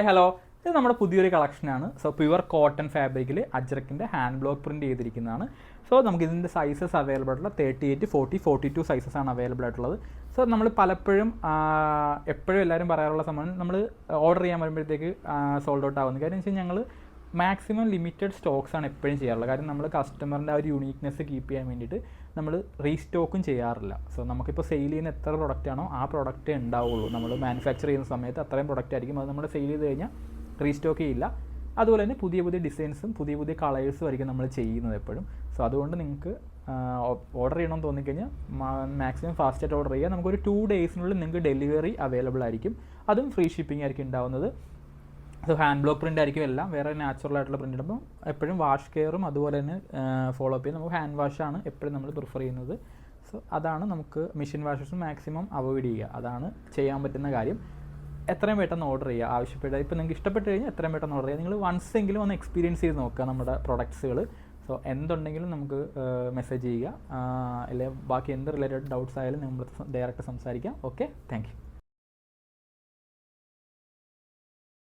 Hello, ഇത് നമ്മുടെ പുതിയൊരു കളക്ഷനാണ്. സോ പ്യുവർ കോട്ടൺ ഫാബ്രിക്കിൽ അജ്രക്കിൻ്റെ ഹാൻഡ് ബ്ലോക്ക് പ്രിൻറ്റ് ചെയ്തിരിക്കുന്നതാണ്. സോ നമുക്ക് ഇതിൻ്റെ സൈസസ് അവൈലബിൾ ആയിട്ടുള്ള 38, 40, 42 സൈസസാണ് അവൈലബിൾ ആയിട്ടുള്ളത്. സോ നമ്മൾ പലപ്പോഴും എപ്പോഴും എല്ലാവരും പറയാറുള്ള സമയം നമ്മൾ ഓർഡർ ചെയ്യാൻ വരുമ്പോഴത്തേക്ക് സോൾഡ് ഔട്ട് ആകുന്നത്. കാര്യം എന്ന് വെച്ച് കഴിഞ്ഞാൽ ഞങ്ങൾ മാക്സിമം ലിമിറ്റഡ് സ്റ്റോക്സാണ് എപ്പോഴും ചെയ്യാറുള്ളത്. കാര്യം നമ്മൾ കസ്റ്റമറിൻ്റെ ആ ഒരു യൂണീക്നെസ് കീപ്പ് ചെയ്യാൻ വേണ്ടിയിട്ട് നമ്മൾ റീസ്റ്റോക്കും ചെയ്യാറില്ല. സോ നമുക്കിപ്പോൾ സെയിൽ ചെയ്യുന്ന എത്ര പ്രൊഡക്റ്റ് ആണോ ആ പ്രൊഡക്റ്റേ ഉണ്ടാവുള്ളൂ. നമ്മൾ മാനുഫാക്ചർ ചെയ്യുന്ന സമയത്ത് അത്രയും പ്രൊഡക്റ്റ് ആയിരിക്കും. അത് നമ്മൾ സെയിൽ ചെയ്ത് കഴിഞ്ഞാൽ റീസ്റ്റോക്ക് ചെയ്യില്ല. അതുപോലെ തന്നെ പുതിയ പുതിയ ഡിസൈൻസും പുതിയ പുതിയ കളേഴ്സും ആയിരിക്കും നമ്മൾ ചെയ്യുന്നത് എപ്പോഴും. സോ അതുകൊണ്ട് നിങ്ങൾക്ക് ഓർഡർ ചെയ്യണമെന്ന് തോന്നിക്കഴിഞ്ഞാൽ മാക്സിമം ഫാസ്റ്റായിട്ട് ഓർഡർ ചെയ്യുക. നമുക്കൊരു 2 ഡേയ്സിനുള്ളിൽ നിങ്ങൾക്ക് ഡെലിവറി അവൈലബിൾ ആയിരിക്കും. അതും ഫ്രീ ഷിപ്പിംഗ് ആയിരിക്കും ഉണ്ടാവുന്നത്. സോ ഹാൻഡ് ബ്ലോക്ക് പ്രിൻ്റ് ആയിരിക്കും എല്ലാം, വേറെ നാച്ചുറൽ ആയിട്ടുള്ള പ്രിൻ്റ്. അപ്പം എപ്പോഴും വാഷ് കെയറും അതുപോലെ തന്നെ ഫോളോ അപ്പ് ചെയ്യും. നമുക്ക് ഹാൻഡ് വാഷാണ് എപ്പോഴും നമ്മൾ പ്രിഫർ ചെയ്യുന്നത്. സോ അതാണ് നമുക്ക് മെഷീൻ വാഷസും മാക്സിമം അവോയ്ഡ് ചെയ്യുക. അതാണ് ചെയ്യാൻ പറ്റുന്ന കാര്യം. എത്രയും പെട്ടെന്ന് ഓർഡർ ചെയ്യുക ആവശ്യപ്പെടുക. ഇപ്പോൾ നിങ്ങൾക്ക് ഇഷ്ടപ്പെട്ട് കഴിഞ്ഞാൽ എത്രയും പെട്ടെന്ന് ഓർഡർ ചെയ്യുക. നിങ്ങൾ വൺസ് എങ്കിലും ഒന്ന് എക്സ്പീരിയൻസ് ചെയ്ത് നോക്കുക നമ്മുടെ പ്രൊഡക്ട്സുകൾ. സോ എന്തുണ്ടെങ്കിലും നമുക്ക് മെസ്സേജ് ചെയ്യുക. അല്ലെങ്കിൽ ബാക്കി എന്ത് റിലേറ്റഡ് ഡൗട്ട്സ് ആയാലും നമ്മൾ ഡയറക്റ്റ് സംസാരിക്കാം. Okay, thank you.